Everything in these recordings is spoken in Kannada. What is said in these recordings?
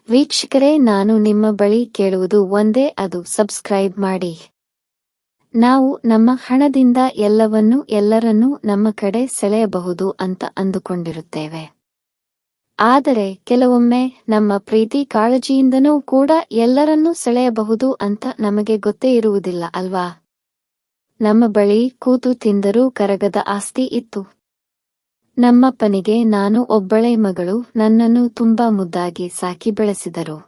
ವೀಕ್ಷಕರೇ, ನಾನು ನಿಮ್ಮ ಬಳಿ ಕೇಳುವುದು ಒಂದೇ, ಅದು ಸಬ್ಸ್ಕ್ರೈಬ್ ಮಾಡಿ. ನಾವು ನಮ್ಮ ಹಣದಿಂದ ಎಲ್ಲರನ್ನೂ ನಮ್ಮ ಕಡೆ ಸೆಳೆಯಬಹುದು ಅಂತ ಅಂದುಕೊಂಡಿರುತ್ತೇವೆ. ಆದರೆ ಕೆಲವೊಮ್ಮೆ ನಮ್ಮ ಪ್ರೀತಿ ಕಾಳಜಿಯಿಂದನೂ ಕೂಡ ಎಲ್ಲರನ್ನೂ ಸೆಳೆಯಬಹುದು ಅಂತ ನಮಗೆ ಗೊತ್ತೇ ಇರುವುದಿಲ್ಲ ಅಲ್ವಾ? ನಮ್ಮ ಬಳಿ ಕೂತು ತಿಂದರೂ ಕರಗದ ಆಸ್ತಿ ಇತ್ತು. ನಮ್ಮಪ್ಪನಿಗೆ ನಾನು ಒಬ್ಬಳೇ ಮಗಳು. ನನ್ನನ್ನು ತುಂಬಾ ಮುದ್ದಾಗಿ ಸಾಕಿ ಬೆಳೆಸಿದರು.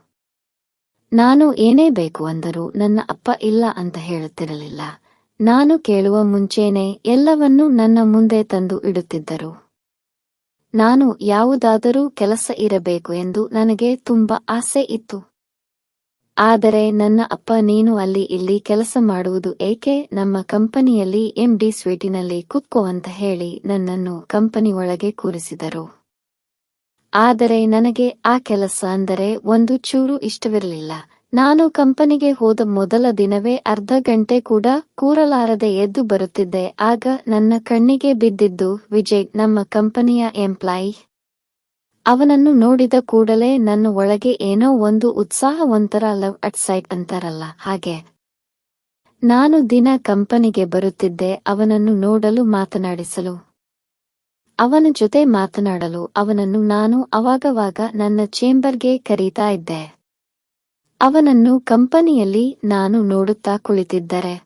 ನಾನು ಏನೇ ಬೇಕು ಅಂದರೂ ನನ್ನ ಅಪ್ಪ ಇಲ್ಲ ಅಂತ ಹೇಳುತ್ತಿರಲಿಲ್ಲ. ನಾನು ಕೇಳುವ ಮುಂಚೇನೆ ಎಲ್ಲವನ್ನೂ ನನ್ನ ಮುಂದೆ ತಂದು ಇಡುತ್ತಿದ್ದರು. ನಾನು ಯಾವುದಾದರೂ ಕೆಲಸ ಇರಬೇಕು ಎಂದು ನನಗೆ ತುಂಬಾ ಆಸೆ ಇತ್ತು. ಆದರೆ ನನ್ನ ಅಪ್ಪ, ನೀನು ಅಲ್ಲಿ ಇಲ್ಲಿ ಕೆಲಸ ಮಾಡುವುದು ಏಕೆ, ನಮ್ಮ ಕಂಪನಿಯಲ್ಲಿ MD ಸ್ವೀಟಿನಲ್ಲಿ ಕುತ್ಕೋ ಅಂತ ಹೇಳಿ ನನ್ನನ್ನು ಕಂಪನಿ ಒಳಗೆ ಕೂರಿಸಿದರು. ಆದರೆ ನನಗೆ ಆ ಕೆಲಸ ಅಂದರೆ ಒಂದು ಚೂರು ಇಷ್ಟವಿರಲಿಲ್ಲ. ನಾನು ಕಂಪನಿಗೆ ಹೋದ ಮೊದಲ ದಿನವೇ ಅರ್ಧ ಗಂಟೆ ಕೂಡ ಕೂರಲಾರದೆ ಎದ್ದು ಬರುತ್ತಿದ್ದೆ. ಆಗ ನನ್ನ ಕಣ್ಣಿಗೆ ಬಿದ್ದಿದ್ದು ವಿಜಯ್, ನಮ್ಮ ಕಂಪನಿಯ ಎಂಪ್ಲಾಯಿ. ಅವನನ್ನು ನೋಡಿದ ಕೂಡಲೇ ನನ್ನ ಒಳಗೆ ಏನೋ ಒಂದು ಉತ್ಸಾಹ, ಒಂಥರ ಲವ್ ಅಟ್ ಸೈಟ್ ಅಂತಾರಲ್ಲ ಹಾಗೆ. ನಾನು ದಿನ ಕಂಪನಿಗೆ ಬರುತ್ತಿದ್ದೆ ಅವನನ್ನು ನೋಡಲು, ಮಾತನಾಡಿಸಲು, ಅವನ ಜೊತೆ ಮಾತನಾಡಲು. ಅವನನ್ನು ನಾನು ಅವಾಗವಾಗ ನನ್ನ ಚೇಂಬರ್ಗೆ ಕರೀತಾ ಇದ್ದೆ. ಅವನನ್ನು ಕಂಪನಿಯಲ್ಲಿ ನಾನು ನೋಡುತ್ತಾ ಕುಳಿತಿದ್ದರೆ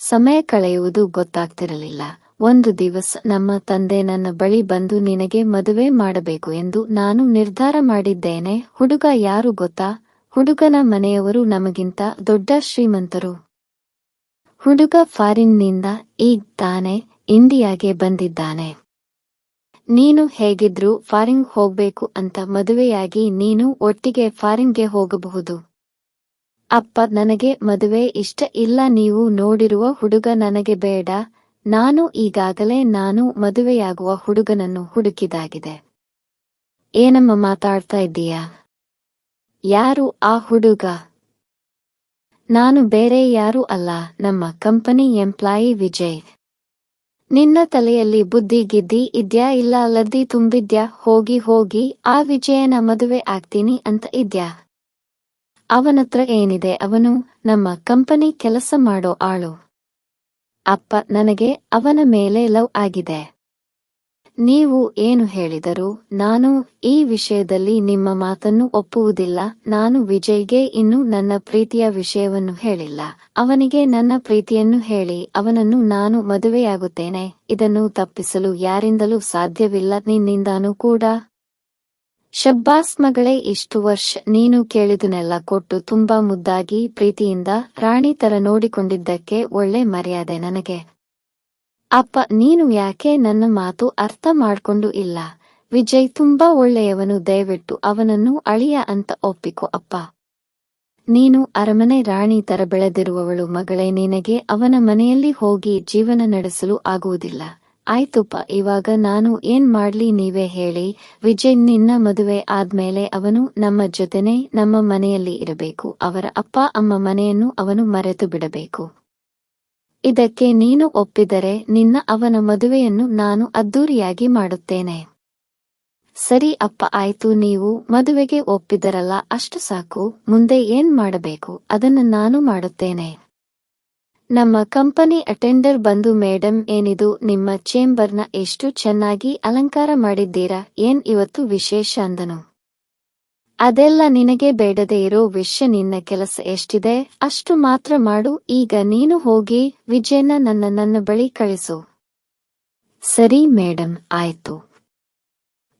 ಸಮಯ ಕಳೆಯುವುದು ಗೊತ್ತಾಗ್ತಿರಲಿಲ್ಲ. ಒಂದು ದಿವಸ ನಮ್ಮ ತಂದೆ ನನ್ನ ಬಳಿ ಬಂದು, ನಿನಗೆ ಮದುವೆ ಮಾಡಬೇಕು ಎಂದು ನಾನು ನಿರ್ಧಾರ ಮಾಡಿದ್ದೇನೆ. ಹುಡುಗ ಯಾರು ಗೊತ್ತಾ? ಹುಡುಗನ ಮನೆಯವರು ನಮಗಿಂತ ದೊಡ್ಡ ಶ್ರೀಮಂತರು. ಹುಡುಗ ಫಾರಿನ್ನಿಂದ ಈಗ ತಾನೇ ಇಂಡಿಯಾಗೆ ಬಂದಿದ್ದಾನೆ. ನೀನು ಹೇಗಿದ್ರೂ ಫಾರಿನ್ಗೆ ಹೋಗ್ಬೇಕು ಅಂತ ಮದುವೆಯಾಗಿ ನೀನು ಒಟ್ಟಿಗೆ ಫಾರಿನ್ಗೆ ಹೋಗಬಹುದು. ಅಪ್ಪ, ನನಗೆ ಮದುವೆ ಇಷ್ಟ ಇಲ್ಲ. ನೀವು ನೋಡಿರುವ ಹುಡುಗ ನನಗೆ ಬೇಡ. ನಾನು ಈಗಾಗಲೇ ಮದುವೆಯಾಗುವ ಹುಡುಗನನ್ನು ಹುಡುಕಿದಾಗಿದೆ. ಏನಮ್ಮ ಮಾತಾಡ್ತಾ ಇದ್ದೀಯಾ? ಯಾರು ಆ ಹುಡುಗ? ನಾನು ಬೇರೆ ಯಾರೂ ಅಲ್ಲ, ನಮ್ಮ ಕಂಪನಿ ಎಂಪ್ಲಾಯಿ ವಿಜಯ್. ನಿನ್ನ ತಲೆಯಲ್ಲಿ ಬುದ್ಧಿ ಗಿದ್ದಿ ಇದ್ಯಾ, ಇಲ್ಲ ಲದ್ದಿ ತುಂಬಿದ್ಯಾ? ಹೋಗಿ ಹೋಗಿ ಆ ವಿಜಯನ ಮದುವೆ ಆಗ್ತೀನಿ ಅಂತ ಇದ್ಯಾ? ಅವನತ್ರ ಏನಿದೆ? ಅವನು ನಮ್ಮ ಕಂಪನಿ ಕೆಲಸ ಮಾಡೋ ಆಳು. ಅಪ್ಪ, ನನಗೆ ಅವನ ಮೇಲೆ ಲವ್ ಆಗಿದೆ. ನೀವು ಏನು ಹೇಳಿದರೂ ನಾನು ಈ ವಿಷಯದಲ್ಲಿ ನಿಮ್ಮ ಮಾತನ್ನು ಒಪ್ಪುವುದಿಲ್ಲ. ನಾನು ವಿಜಯ್ಗೆ ಇನ್ನೂ ನನ್ನ ಪ್ರೀತಿಯ ವಿಷಯವನ್ನು ಹೇಳಿಲ್ಲ. ಅವನಿಗೆ ನನ್ನ ಪ್ರೀತಿಯನ್ನು ಹೇಳಿ ಅವನನ್ನು ನಾನು ಮದುವೆಯಾಗುತ್ತೇನೆ. ಇದನ್ನು ತಪ್ಪಿಸಲು ಯಾರಿಂದಲೂ ಸಾಧ್ಯವಿಲ್ಲ, ನಿನ್ನಿಂದಾನೂ ಕೂಡ. ಶಬ್ಬಾಸ್ ಮಗಳೇ, ಇಷ್ಟು ವರ್ಷ ನೀನು ಕೇಳಿದುನೆಲ್ಲ ಕೊಟ್ಟು ತುಂಬಾ ಮುದ್ದಾಗಿ ಪ್ರೀತಿಯಿಂದ ರಾಣಿ ತರ ನೋಡಿಕೊಂಡಿದ್ದಕ್ಕೆ ಒಳ್ಳೆ ಮರ್ಯಾದೆ ನನಗೆ. ಅಪ್ಪ, ನೀನು ಯಾಕೆ ನನ್ನ ಮಾತು ಅರ್ಥ ಮಾಡ್ಕೊಂಡು ಇಲ್ಲ? ವಿಜಯ್ ತುಂಬಾ ಒಳ್ಳೆಯವನು. ದಯವಿಟ್ಟು ಅವನನ್ನು ಅಳಿಯ ಅಂತ ಒಪ್ಪಿಕೋ ಅಪ್ಪ. ನೀನು ಅರಮನೆ ರಾಣಿ ತರ ಬೆಳೆದಿರುವವಳು ಮಗಳೇ. ನಿನಗೆ ಅವನ ಮನೆಯಲ್ಲಿ ಹೋಗಿ ಜೀವನ ನಡೆಸಲು ಆಗುವುದಿಲ್ಲ. ಆಯ್ತುಪ್ಪ, ಇವಾಗ ನಾನು ಏನ್ ಮಾಡ್ಲಿ ನೀವೇ ಹೇಳಿ. ವಿಜಯ್ ನಿನ್ನ ಮದುವೆ ಆದ್ಮೇಲೆ ಅವನು ನಮ್ಮ ಜೊತೆನೆ ನಮ್ಮ ಮನೆಯಲ್ಲಿ ಇರಬೇಕು. ಅವರ ಅಪ್ಪ ಅಮ್ಮ ಮನೆಯನ್ನು ಅವನು ಮರೆತು ಬಿಡಬೇಕು. ಇದಕ್ಕೆ ನೀನು ಒಪ್ಪಿದರೆ ಅವನ ಮದುವೆಯನ್ನು ನಾನು ಅದ್ದೂರಿಯಾಗಿ ಮಾಡುತ್ತೇನೆ. ಸರಿ ಅಪ್ಪ, ಆಯ್ತು. ನೀವು ಮದುವೆಗೆ ಒಪ್ಪಿದರಲ್ಲ, ಅಷ್ಟು ಸಾಕು. ಮುಂದೆ ಏನ್ ಮಾಡಬೇಕು ಅದನ್ನು ನಾನು ಮಾಡುತ್ತೇನೆ. ನಮ್ಮ ಕಂಪನಿ ಅಟೆಂಡರ್ ಬಂದು, ಮೇಡಮ್, ಏನಿದು ನಿಮ್ಮ ಚೇಂಬರ್ನ ಎಷ್ಟು ಚೆನ್ನಾಗಿ ಅಲಂಕಾರ ಮಾಡಿದ್ದೀರಾ, ಏನ್ ಇವತ್ತು ವಿಶೇಷ ಅಂದನು. ಅದೆಲ್ಲ ನಿನಗೆ ಬೇಡದೇ ಇರೋ ವಿಷಯ. ನಿನ್ನ ಕೆಲಸ ಎಷ್ಟಿದೆ ಅಷ್ಟು ಮಾತ್ರ ಮಾಡು. ಈಗ ನೀನು ಹೋಗಿ ವಿಜಯನ ನನ್ನ ಬಳಿ ಕಳಿಸು. ಸರಿ ಮೇಡಮ್, ಆಯ್ತು.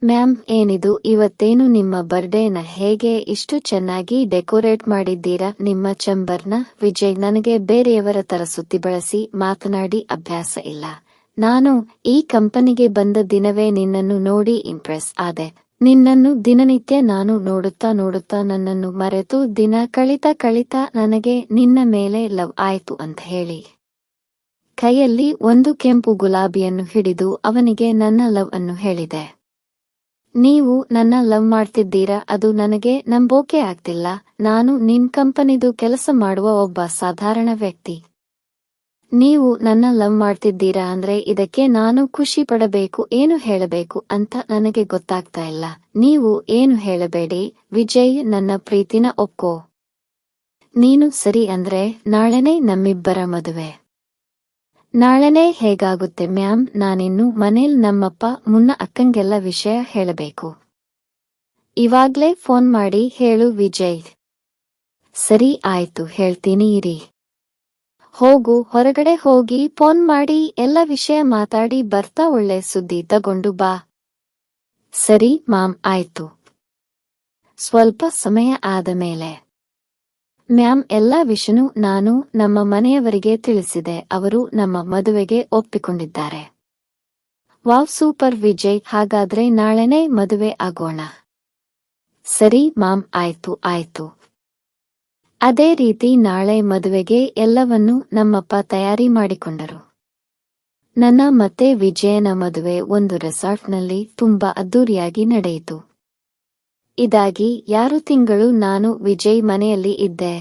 ಮ್ಯಾಮ್, ಏನಿದು ಇವತ್ತೇನು ನಿಮ್ಮ ಬರ್ಡೇನ ಹೇಗೆ ಇಷ್ಟು ಚೆನ್ನಾಗಿ ಡೆಕೋರೇಟ್ ಮಾಡಿದ್ದೀರಾ ನಿಮ್ಮ ಚೇಂಬರ್ನ? ವಿಜಯ್, ನನಗೆ ಬೇರೆಯವರ ತರ ಸುತ್ತಿ ಬಳಸಿ ಮಾತನಾಡಿ ಅಭ್ಯಾಸ ಇಲ್ಲ. ನಾನು ಈ ಕಂಪನಿಗೆ ಬಂದ ದಿನವೇ ನಿನ್ನನ್ನು ನೋಡಿ ಇಂಪ್ರೆಸ್ ಆದೆ. ನಿನ್ನನ್ನು ದಿನನಿತ್ಯ ನಾನು ನೋಡುತ್ತಾ ನನ್ನನ್ನು ಮರೆತು ದಿನ ಕಳಿತಾ ನನಗೆ ನಿನ್ನ ಮೇಲೆ ಲವ್ ಆಯ್ತು ಅಂತ ಹೇಳಿ ಕೈಯಲ್ಲಿ ಒಂದು ಕೆಂಪು ಗುಲಾಬಿಯನ್ನು ಹಿಡಿದು ಅವನಿಗೆ ನನ್ನ ಲವ್ ಅನ್ನು ಹೇಳಿದೆ. ನೀವು ನನ್ನ ಲವ್ ಮಾಡ್ತಿದ್ದೀರಾ? ಅದು ನನಗೆ ನಂಬೋಕೆ ಆಗ್ತಿಲ್ಲ. ನಾನು ನಿನ್ ಕಂಪನಿದು ಕೆಲಸ ಮಾಡುವ ಒಬ್ಬ ಸಾಧಾರಣ ವ್ಯಕ್ತಿ. ನೀವು ನನ್ನ ಲವ್ ಮಾಡ್ತಿದ್ದೀರಾ ಅಂದ್ರೆ ಇದಕ್ಕೆ ನಾನು ಖುಷಿ ಪಡಬೇಕು ಏನು ಹೇಳಬೇಕು ಅಂತ ನನಗೆ ಗೊತ್ತಾಗ್ತಾ ಇಲ್ಲ. ನೀವು ಏನು ಹೇಳಬೇಡಿ ವಿಜಯ್, ನನ್ನ ಪ್ರೀತಿನ ಒಪ್ಕೋ. ನೀನು ಸರಿ ಅಂದ್ರೆ ನಾಳೆನೇ ನಮ್ಮಿಬ್ಬರ ಮದುವೆ. ನಾಳೆನೇ ಹೇಗಾಗುತ್ತೆ ಮ್ಯಾಮ್? ನಾನಿನ್ನು ಮನೇಲ್ ನಮ್ಮಪ್ಪ ಮುನ್ನ ಅಕ್ಕಂಗೆಲ್ಲ ವಿಷಯ ಹೇಳಬೇಕು. ಇವಾಗ್ಲೇ ಫೋನ್ ಮಾಡಿ ಹೇಳು ವಿಜಯ್. ಸರಿ ಆಯ್ತು, ಹೇಳ್ತೀನಿ ಇರಿ. ಹೋಗು, ಹೊರಗಡೆ ಹೋಗಿ ಫೋನ್ ಮಾಡಿ ಎಲ್ಲ ವಿಷಯ ಮಾತಾಡಿ ಬರ್ತಾ ಒಳ್ಳೆ ಸುದ್ದಿ ತಗೊಂಡು ಬಾ. ಸರಿ ಮಾಮ್, ಆಯ್ತು. ಸ್ವಲ್ಪ ಸಮಯ ಆದ ಮೇಲೆ, ಮ್ಯಾಮ್, ಎಲ್ಲ ವಿಷಯನೂ ನಾನು ನಮ್ಮ ಮನೆಯವರಿಗೆ ತಿಳಿಸಿದೆ. ಅವರು ನಮ್ಮ ಮದುವೆಗೆ ಒಪ್ಪಿಕೊಂಡಿದ್ದಾರೆ. ವಾವ್, ಸೂಪರ್ ವಿಜಯ್, ಹಾಗಾದ್ರೆ ನಾಳೆನೇ ಮದುವೆ ಆಗೋಣ. ಸರಿ ಮಾಮ್, ಆಯ್ತು ಆಯ್ತು. ಅದೇ ರೀತಿ ನಾಳೆ ಮದುವೆಗೆ ಎಲ್ಲವನ್ನೂ ನಮ್ಮಪ್ಪ ತಯಾರಿ ಮಾಡಿಕೊಂಡರು. ನನ್ನ ಮತ್ತೆ ವಿಜಯನ ಮದುವೆ ಒಂದು ರೆಸಾರ್ಟ್ನಲ್ಲಿ ತುಂಬಾ ಅದ್ದೂರಿಯಾಗಿ ನಡೆಯಿತು. ಇದಾಗಿ 6 ತಿಂಗಳು ನಾನು ವಿಜಯ್ ಮನೆಯಲ್ಲಿ ಇದ್ದೆ.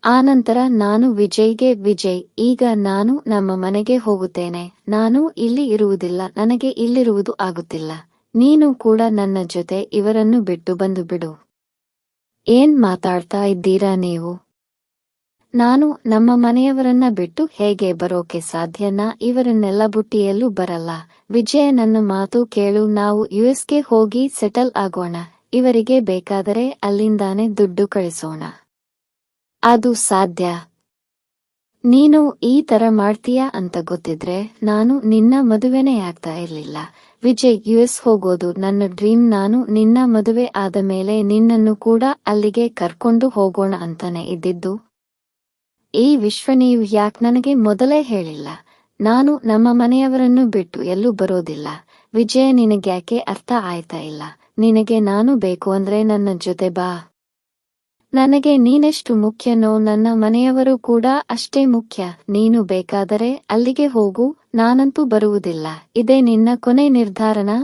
ಆನಂತರ ನಾನು ವಿಜಯ್ಗೆ, ವಿಜಯ್, ಈಗ ನಾನು ನಮ್ಮ ಮನೆಗೆ ಹೋಗುತ್ತೇನೆ. ನಾನು ಇಲ್ಲಿ ಇರುವುದಿಲ್ಲ, ನನಗೆ ಇಲ್ಲಿರುವುದು ಆಗುತ್ತಿಲ್ಲ. ನೀನು ಕೂಡ ನನ್ನ ಜೊತೆ ಇವರನ್ನು ಬಿಟ್ಟು ಬಂದು ಬಿಡು. ಏನ್ ಮಾತಾಡ್ತಾ ಇದ್ದೀರಾ ನೀವು? ನಾನು ನಮ್ಮ ಮನೆಯವರನ್ನ ಬಿಟ್ಟು ಹೇಗೆ ಬರೋಕೆ ಸಾಧ್ಯನಾ? ಇವರನ್ನೆಲ್ಲ ಬುಟ್ಟಿಯಲ್ಲೂ ಬರಲ್ಲ. ವಿಜಯ, ನನ್ನ ಮಾತು ಕೇಳು, ನಾವು ಯುಎಸ್ಗೆ ಹೋಗಿ ಸೆಟಲ್ ಆಗೋಣ. ಇವರಿಗೆ ಬೇಕಾದರೆ ಅಲ್ಲಿಂದಾನೆ ದುಡ್ಡು ಕಳಿಸೋಣ. ಅದು ಸಾಧ್ಯ. ನೀನು ಈ ತರ ಮಾಡ್ತೀಯಾ ಅಂತ ಗೊತ್ತಿದ್ರೆ ನಾನು ನಿನ್ನ ಮದುವೆನೇ ಆಗ್ತಾ ಇರ್ಲಿಲ್ಲ. ವಿಜಯ್, ಯುಎಸ್ ಹೋಗೋದು ನನ್ನ ಡ್ರೀಮ್. ನಾನು ನಿನ್ನ ಮದುವೆ ಆದ ಮೇಲೆ ನಿನ್ನನ್ನು ಕೂಡ ಅಲ್ಲಿಗೆ ಕರ್ಕೊಂಡು ಹೋಗೋಣ ಅಂತಾನೆ ಇದ್ದಿದ್ದು. ಈ ವಿಶ್ವ, ನೀವು ಯಾಕೆ ನನಗೆ ಮೊದಲೇ ಹೇಳಿಲ್ಲ? ನಾನು ನಮ್ಮ ಮನೆಯವರನ್ನು ಬಿಟ್ಟು ಎಲ್ಲೂ ಬರೋದಿಲ್ಲ. ವಿಜಯ, ನಿನಗ್ಯಾಕೆ ಅರ್ಥ ಆಯ್ತಾ ಇಲ್ಲ? ನಿನಗೆ ನಾನು ಬೇಕು ಅಂದ್ರೆ ನನ್ನ ಜೊತೆ ಬಾ. ನನಗೆ ನೀನೆಷ್ಟು ಮುಖ್ಯನೋ ನನ್ನ ಮನೆಯವರು ಕೂಡ ಅಷ್ಟೇ ಮುಖ್ಯ. ನೀನು ಬೇಕಾದರೆ ಅಲ್ಲಿಗೆ ಹೋಗು, ನಾನಂತೂ ಬರುವುದಿಲ್ಲ. ಇದೇ ನಿನ್ನ ಕೊನೆ ನಿರ್ಧಾರನಾ?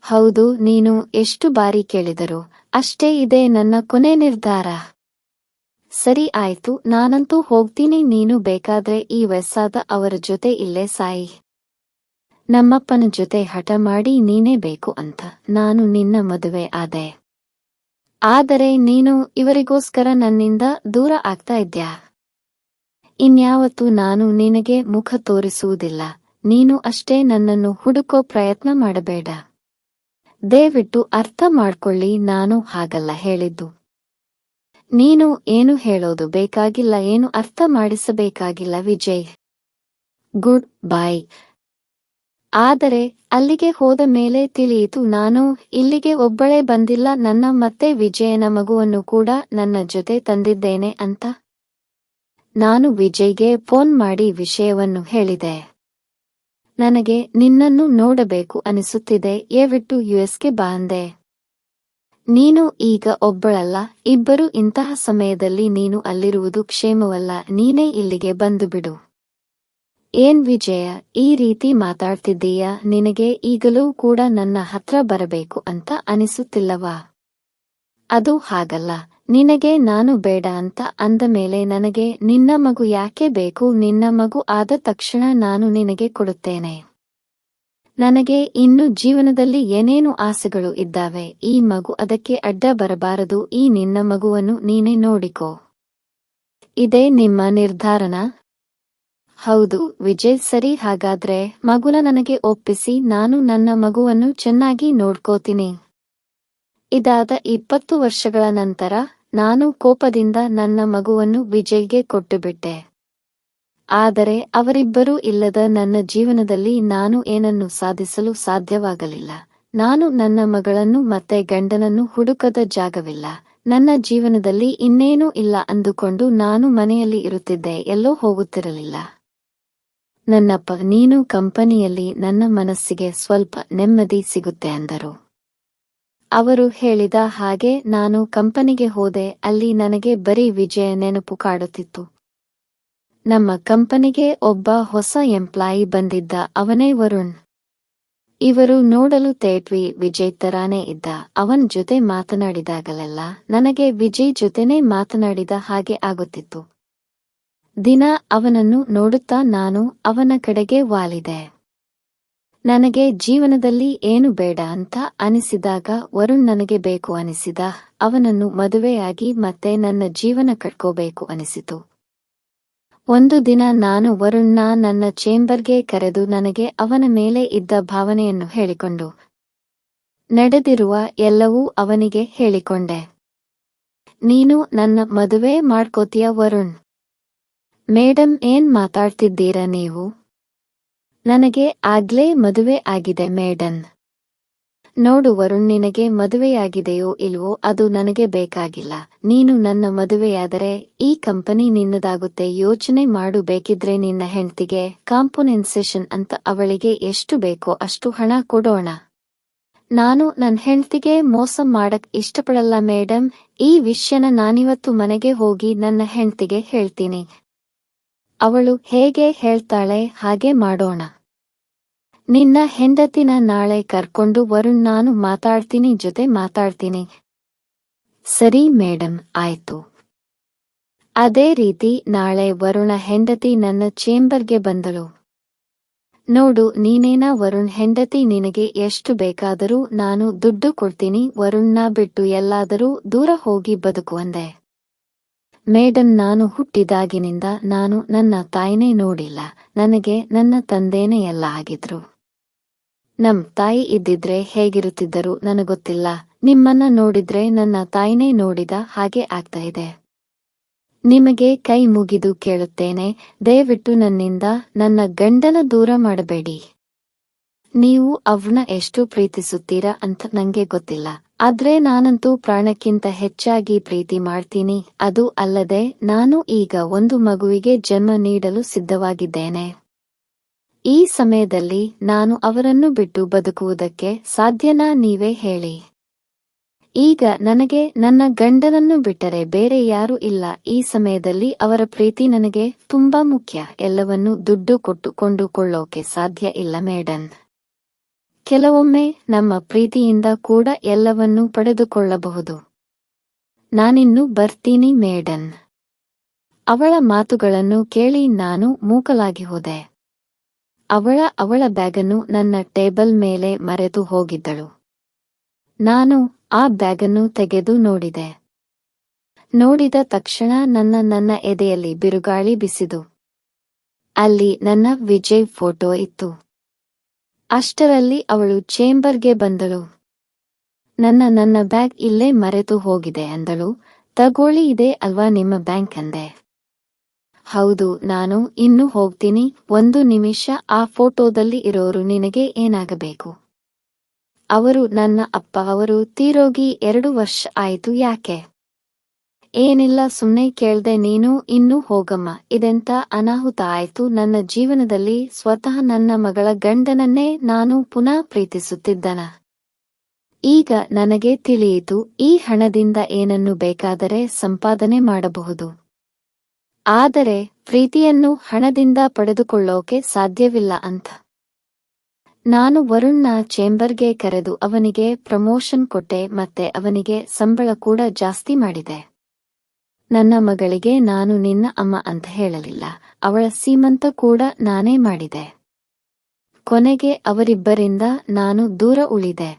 ಹೌದು, ನೀನು ಎಷ್ಟು ಬಾರಿ ಕೇಳಿದರೂ ಅಷ್ಟೇ, ಇದೇ ನನ್ನ ಕೊನೆ ನಿರ್ಧಾರ. ಸರಿ ಆಯ್ತು, ನಾನಂತೂ ಹೋಗ್ತೀನಿ. ನೀನು ಬೇಕಾದ್ರೆ ಈ ವಯಸ್ಸಾದ ಅವರ ಜೊತೆ ಇಲ್ಲೇ ಸಾಯಿ. ನಮ್ಮಪ್ಪನ ಜೊತೆ ಹಠ ಮಾಡಿ ನೀನೇ ಬೇಕು ಅಂತ ನಾನು ನಿನ್ನ ಮದುವೆ ಆದೆ. ಆದರೆ ನೀನು ಇವರಿಗೋಸ್ಕರ ನನ್ನಿಂದ ದೂರ ಆಗ್ತಾ ಇದ್ಯಾ? ಇನ್ಯಾವತ್ತೂ ನಾನು ನಿನಗೆ ಮುಖ ತೋರಿಸುವುದಿಲ್ಲ. ನೀನು ಅಷ್ಟೇ ನನ್ನನ್ನು ಹುಡುಕೋ ಪ್ರಯತ್ನ ಮಾಡಬೇಡ. ದಯವಿಟ್ಟು ಅರ್ಥ ಮಾಡ್ಕೊಳ್ಳಿ, ನಾನು ಹಾಗಲ್ಲ ಹೇಳಿದ್ದು. ನೀನು ಏನು ಹೇಳೋದು ಬೇಕಾಗಿಲ್ಲ, ಏನು ಅರ್ಥ ಮಾಡಿಸಬೇಕಾಗಿಲ್ಲ ವಿಜಯ್. Good bye. ಆದರೆ ಅಲ್ಲಿಗೆ ಹೋದ ಮೇಲೆ ತಿಳಿಯಿತು, ನಾನು ಇಲ್ಲಿಗೆ ಒಬ್ಬಳೇ ಬಂದಿಲ್ಲ, ನನ್ನ ಮತ್ತೆ ವಿಜಯನ ಮಗುವನ್ನು ಕೂಡ ನನ್ನ ಜೊತೆ ತಂದಿದ್ದೇನೆ ಅಂತ. ನಾನು ವಿಜಯ್ಗೆ ಫೋನ್ ಮಾಡಿ ವಿಷಯವನ್ನು ಹೇಳಿದೆ. ನನಗೆ ನಿನ್ನನ್ನು ನೋಡಬೇಕು ಅನಿಸುತ್ತಿದೆ, ದಯವಿಟ್ಟು ಯುಎಸ್ಗೆ ಬಾ ಅಂದೆ. ನೀನು ಈಗ ಒಬ್ಬಳಲ್ಲ, ಇಬ್ಬರು. ಇಂತಹ ಸಮಯದಲ್ಲಿ ನೀನು ಅಲ್ಲಿರುವುದು ಕ್ಷೇಮವಲ್ಲ. ನೀನೇ ಇಲ್ಲಿಗೆ ಬಂದು ಬಿಡು. ಏನ್ ವಿಜಯ, ಈ ರೀತಿ ಮಾತಾಡ್ತಿದ್ದೀಯಾ? ನಿನಗೆ ಈಗಲೂ ಕೂಡ ನನ್ನ ಹತ್ರ ಬರಬೇಕು ಅಂತ ಅನಿಸುತ್ತಿಲ್ಲವಾ? ಅದು ಹಾಗಲ್ಲ. ನಿನಗೆ ನಾನು ಬೇಡ ಅಂತ ಅಂದ ಮೇಲೆ ನನಗೆ ನಿನ್ನ ಮಗು ಯಾಕೆ ಬೇಕು? ನಿನ್ನ ಮಗು ಆದ ತಕ್ಷಣ ನಾನು ನಿನಗೆ ಕೊಡುತ್ತೇನೆ. ನನಗೆ ಇನ್ನು ಜೀವನದಲ್ಲಿ ಏನೇನು ಆಸೆಗಳು ಇದ್ದಾವೆ. ಈ ಮಗು ಅದಕ್ಕೆ ಅಡ್ಡ ಬರಬಾರದು. ಈ ನಿನ್ನ ಮಗುವನ್ನು ನೀನೇ ನೋಡಿಕೋ. ಇದೇ ನಿಮ್ಮ ನಿರ್ಧಾರನಾ? ಹೌದು ವಿಜಯ್, ಸರಿ, ಹಾಗಾದ್ರೆ ಮಗುನ ನನಗೆ ಒಪ್ಪಿಸಿ, ನಾನು ನನ್ನ ಮಗುವನ್ನು ಚೆನ್ನಾಗಿ ನೋಡ್ಕೋತೀನಿ. ಇದಾದ 20 ವರ್ಷಗಳ ನಂತರ ನಾನು ಕೋಪದಿಂದ ನನ್ನ ಮಗುವನ್ನು ವಿಜಯ್ಗೆ ಕೊಟ್ಟುಬಿಟ್ಟೆ. ಆದರೆ ಅವರಿಬ್ಬರೂ ಇಲ್ಲದ ನನ್ನ ಜೀವನದಲ್ಲಿ ನಾನು ಏನನ್ನು ಸಾಧಿಸಲು ಸಾಧ್ಯವಾಗಲಿಲ್ಲ. ನಾನು ನನ್ನ ಮಗಳನ್ನು ಮತ್ತೆ ಗಂಡನನ್ನು ಹುಡುಕದ ಜಾಗವಿಲ್ಲ. ನನ್ನ ಜೀವನದಲ್ಲಿ ಇನ್ನೇನೂ ಇಲ್ಲ ಅಂದುಕೊಂಡು ನಾನು ಮನೆಯಲ್ಲಿ ಇರುತ್ತಿದ್ದೆ, ಎಲ್ಲೋ ಹೋಗುತ್ತಿರಲಿಲ್ಲ. ನನ್ನಪ್ಪ, ನೀನು ಕಂಪನಿಯಲ್ಲಿ ನನ್ನ ಮನಸ್ಸಿಗೆ ಸ್ವಲ್ಪ ನೆಮ್ಮದಿ ಸಿಗುತ್ತೆ ಅಂದರು. ಅವರು ಹೇಳಿದ ಹಾಗೆ ನಾನು ಕಂಪನಿಗೆ ಹೋದೆ. ಅಲ್ಲಿ ನನಗೆ ಬರೀ ವಿಜಯ ನೆನಪು ಕಾಡುತ್ತಿತ್ತು. ನಮ್ಮ ಕಂಪನಿಗೆ ಒಬ್ಬ ಹೊಸ ಎಂಪ್ಲಾಯಿ ಬಂದಿದ್ದ, ಅವನೇ ವರುಣ್. ಇವರು ನೋಡಲು ತೇಟ್ವಿ ವಿಜಯ್ ತರಾನೇ ಇದ್ದ. ಅವನ್ ಜೊತೆ ಮಾತನಾಡಿದಾಗಲೆಲ್ಲ ನನಗೆ ವಿಜಯ್ ಜೊತೆನೇ ಮಾತನಾಡಿದ ಹಾಗೆ ಆಗುತ್ತಿತ್ತು. ದಿನ ಅವನನ್ನು ನೋಡುತ್ತಾ ನಾನು ಅವನ ಕಡೆಗೆ ವಾಲಿದೆ. ನನಗೆ ಜೀವನದಲ್ಲಿ ಏನು ಬೇಡ ಅಂತ ಅನಿಸಿದಾಗ ವರುಣ್ ನನಗೆ ಬೇಕು ಅನಿಸಿದ. ಅವನನ್ನು ಮದುವೆಯಾಗಿ ಮತ್ತೆ ನನ್ನ ಜೀವನ ಕಟ್ಕೋಬೇಕು ಅನಿಸಿತು. ಒಂದು ದಿನ ನಾನು ವರುಣ್ನ ನನ್ನ ಚೇಂಬರ್ಗೆ ಕರೆದು ನನಗೆ ಅವನ ಮೇಲೆ ಇದ್ದ ಭಾವನೆಯನ್ನು ಹೇಳಿಕೊಂಡು ನಡೆದಿರುವ ಎಲ್ಲವೂ ಅವನಿಗೆ ಹೇಳಿಕೊಂಡೆ. ನೀನು ನನ್ನ ಮದುವೆ ಮಾಡ್ಕೋತೀಯ ವರುಣ್? ಮೇಡಮ್, ಏನ್ ಮಾತಾಡ್ತಿದ್ದೀರಾ ನೀವು? ನನಗೆ ಆಗ್ಲೇ ಮದುವೆ ಆಗಿದೆ ಮೇಡನ್. ನೋಡು ವರುಣ್, ನಿನಗೆ ಮದುವೆಯಾಗಿದೆಯೋ ಇಲ್ವೋ ಅದು ನನಗೆ ಬೇಕಾಗಿಲ್ಲ. ನೀನು ನನ್ನ ಮದುವೆಯಾದರೆ ಈ ಕಂಪನಿ ನಿನ್ನದಾಗುತ್ತೆ. ಯೋಚನೆ ಮಾಡು. ಬೇಕಿದ್ರೆ ನಿನ್ನ ಹೆಂಡ್ತಿಗೆ ಕಾಂಪನ್ಸೇಷನ್ ಅಂತ ಅವಳಿಗೆ ಎಷ್ಟು ಬೇಕೋ ಅಷ್ಟು ಹಣ ಕೊಡೋಣ. ನಾನು ನನ್ನ ಹೆಂಡ್ತಿಗೆ ಮೋಸ ಮಾಡಕ್ ಇಷ್ಟಪಡಲ್ಲ ಮೇಡಮ್. ಈ ವಿಷಯನ ನಾನಿವತ್ತು ಮನೆಗೆ ಹೋಗಿ ನನ್ನ ಹೆಂಡ್ತಿಗೆ ಹೇಳ್ತೀನಿ. ಅವಳು ಹೇಗೆ ಹೇಳ್ತಾಳೆ ಹಾಗೆ ಮಾಡೋಣ. ನಿನ್ನ ಹೆಂಡತಿನ ನಾಳೆ ಕರ್ಕೊಂಡು ವರುಣ್ ನಾನು ಜೊತೆ ಮಾತಾಡ್ತೀನಿ. ಸರಿ ಮೇಡಮ್, ಆಯ್ತು. ಅದೇ ರೀತಿ ನಾಳೆ ವರುಣ ಹೆಂಡತಿ ನನ್ನ ಚೇಂಬರ್ಗೆ ಬಂದಳು. ನೋಡು, ನೀನೇನಾ ವರುಣ್ ಹೆಂಡತಿ, ನಿನಗೆ ಎಷ್ಟು ಬೇಕಾದರೂ ನಾನು ದುಡ್ಡು ಕೊಡ್ತೀನಿ. ವರುಣ್ನ ಬಿಟ್ಟು ಎಲ್ಲಾದರೂ ದೂರ ಹೋಗಿ ಬದುಕು ಅಂದೆ. ಮೇಡಮ್, ನಾನು ಹುಟ್ಟಿದಾಗಿನಿಂದ ನಾನು ನನ್ನ ತಾಯಿನೇ ನೋಡಿಲ್ಲ. ನನಗೆ ನನ್ನ ತಂದೆನೇ ಎಲ್ಲ ಆಗಿದ್ರು. ನಮ್ ತಾಯಿ ಇದ್ದಿದ್ರೆ ಹೇಗಿರುತ್ತಿದ್ದರು ನನಗೊತ್ತಿಲ್ಲ. ನಿಮ್ಮನ್ನ ನೋಡಿದ್ರೆ ನನ್ನ ತಾಯಿನೇ ನೋಡಿದ ಹಾಗೆ ಆಗ್ತಾ ಇದೆ. ನಿಮಗೆ ಕೈ ಮುಗಿದು ಕೇಳುತ್ತೇನೆ, ದಯವಿಟ್ಟು ನನ್ನಿಂದ ನನ್ನ ಗಂಡನ ದೂರ ಮಾಡಬೇಡಿ. ನೀವು ಅವ್ರನ್ನ ಎಷ್ಟು ಪ್ರೀತಿಸುತ್ತೀರಾ ಅಂತ ನಂಗೆ ಗೊತ್ತಿಲ್ಲ. ಆದ್ರೆ ನಾನಂತೂ ಪ್ರಾಣಕ್ಕಿಂತ ಹೆಚ್ಚಾಗಿ ಪ್ರೀತಿ ಮಾಡ್ತೀನಿ. ಅದು ಅಲ್ಲದೆ ನಾನು ಈಗ ಒಂದು ಮಗುವಿಗೆ ಜನ್ಮ ನೀಡಲು ಸಿದ್ಧವಾಗಿದ್ದೇನೆ. ಈ ಸಮಯದಲ್ಲಿ ನಾನು ಅವರನ್ನು ಬಿಟ್ಟು ಬದುಕುವುದಕ್ಕೆ ಸಾಧ್ಯನಾ? ನೀವೇ ಹೇಳಿ. ಈಗ ನನಗೆ ನನ್ನ ಗಂಡನನ್ನು ಬಿಟ್ಟರೆ ಬೇರೆ ಯಾರೂ ಇಲ್ಲ. ಈ ಸಮಯದಲ್ಲಿ ಅವರ ಪ್ರೀತಿ ನನಗೆ ತುಂಬಾ ಮುಖ್ಯ. ಎಲ್ಲವನ್ನೂ ದುಡ್ಡು ಕೊಟ್ಟು ಕೊಂಡುಕೊಳ್ಳೋಕೆ ಸಾಧ್ಯ ಇಲ್ಲ ಮೇಡನ್. ಕೆಲವೊಮ್ಮೆ ನಮ್ಮ ಪ್ರೀತಿಯಿಂದ ಕೂಡ ಎಲ್ಲವನ್ನೂ ಪಡೆದುಕೊಳ್ಳಬಹುದು. ನಾನಿನ್ನು ಬರ್ತೀನಿ ಮೇಡನ್. ಅವಳ ಮಾತುಗಳನ್ನು ಕೇಳಿ ನಾನು ಮೂಕಲಾಗಿ ಹೋದೆ. ಅವಳ ಬ್ಯಾಗನ್ನು ನನ್ನ ಟೇಬಲ್ ಮೇಲೆ ಮರೆತು ಹೋಗಿದ್ದಳು. ನಾನು ಆ ಬ್ಯಾಗನ್ನು ತೆಗೆದು ನೋಡಿದೆ. ನೋಡಿದ ತಕ್ಷಣ ನನ್ನ ಎದೆಯಲ್ಲಿ ಬಿರುಗಾಳಿ ಬಿಸಿದು. ಅಲ್ಲಿ ನನ್ನ ವಿಜಯ್ ಫೋಟೋ ಇತ್ತು. ಅಷ್ಟರಲ್ಲಿ ಅವಳು ಚೇಂಬರ್ಗೆ ಬಂದಳು. ನನ್ನ ಬ್ಯಾಗ್ ಇಲ್ಲೇ ಮರೆತು ಹೋಗಿದೆ ಅಂದಳು. ತಗೊಳ್ಳಿ, ಇದೆ ಅಲ್ವಾ ನಿಮ್ಮ ಬ್ಯಾಂಕ್ ಅಂದೆ. ಹೌದು, ನಾನು ಇನ್ನು ಹೋಗ್ತೀನಿ. ಒಂದು ನಿಮಿಷ, ಆ ಫೋಟೋದಲ್ಲಿ ಇರೋರು ನಿನಗೆ ಏನಾಗಬೇಕು? ಅವರು ನನ್ನ ಅಪ್ಪ. ಅವರು ತೀರೋಗಿ 2 ವರ್ಷ ಆಯ್ತು. ಯಾಕೆ? ಏನಿಲ್ಲ, ಸುಮ್ನೆ ಕೇಳ್ದೆ. ನೀನು ಇನ್ನೂ ಹೋಗಮ್ಮ. ಇದೆಂತ ಅನಾಹುತ ಆಯ್ತು ನನ್ನ ಜೀವನದಲ್ಲಿ? ಸ್ವತಃ ನನ್ನ ಮಗಳ ಗಂಡನನ್ನೇ ನಾನು ಪುನಃ ಪ್ರೀತಿಸುತ್ತಿದ್ದನ. ಈಗ ನನಗೆ ತಿಳಿಯಿತು, ಈ ಹಣದಿಂದ ಏನನ್ನು ಬೇಕಾದರೆ ಸಂಪಾದನೆ ಮಾಡಬಹುದು. ಆದರೆ ಪ್ರೀತಿಯನ್ನು ಹಣದಿಂದ ಪಡೆದುಕೊಳ್ಳೋಕೆ ಸಾಧ್ಯವಿಲ್ಲ ಅಂತ. ನಾನು ವರುಣ್ನ ಚೇಂಬರ್ಗೆ ಕರೆದು ಅವನಿಗೆ ಪ್ರಮೋಷನ್ ಕೊಟ್ಟೆ. ಮತ್ತೆ ಅವನಿಗೆ ಸಂಬಳ ಕೂಡ ಜಾಸ್ತಿ ಮಾಡಿದೆ. ನನ್ನ ಮಗಳಿಗೆ ನಾನು ನಿನ್ನ ಅಮ್ಮ ಅಂತ ಹೇಳಲಿಲ್ಲ. ಅವಳ ಸೀಮಂತ ಕೂಡ ನಾನೇ ಮಾಡಿದೆ. ಕೊನೆಗೆ ಅವರಿಬ್ಬರಿಂದ ನಾನು ದೂರ ಉಳಿದೆ.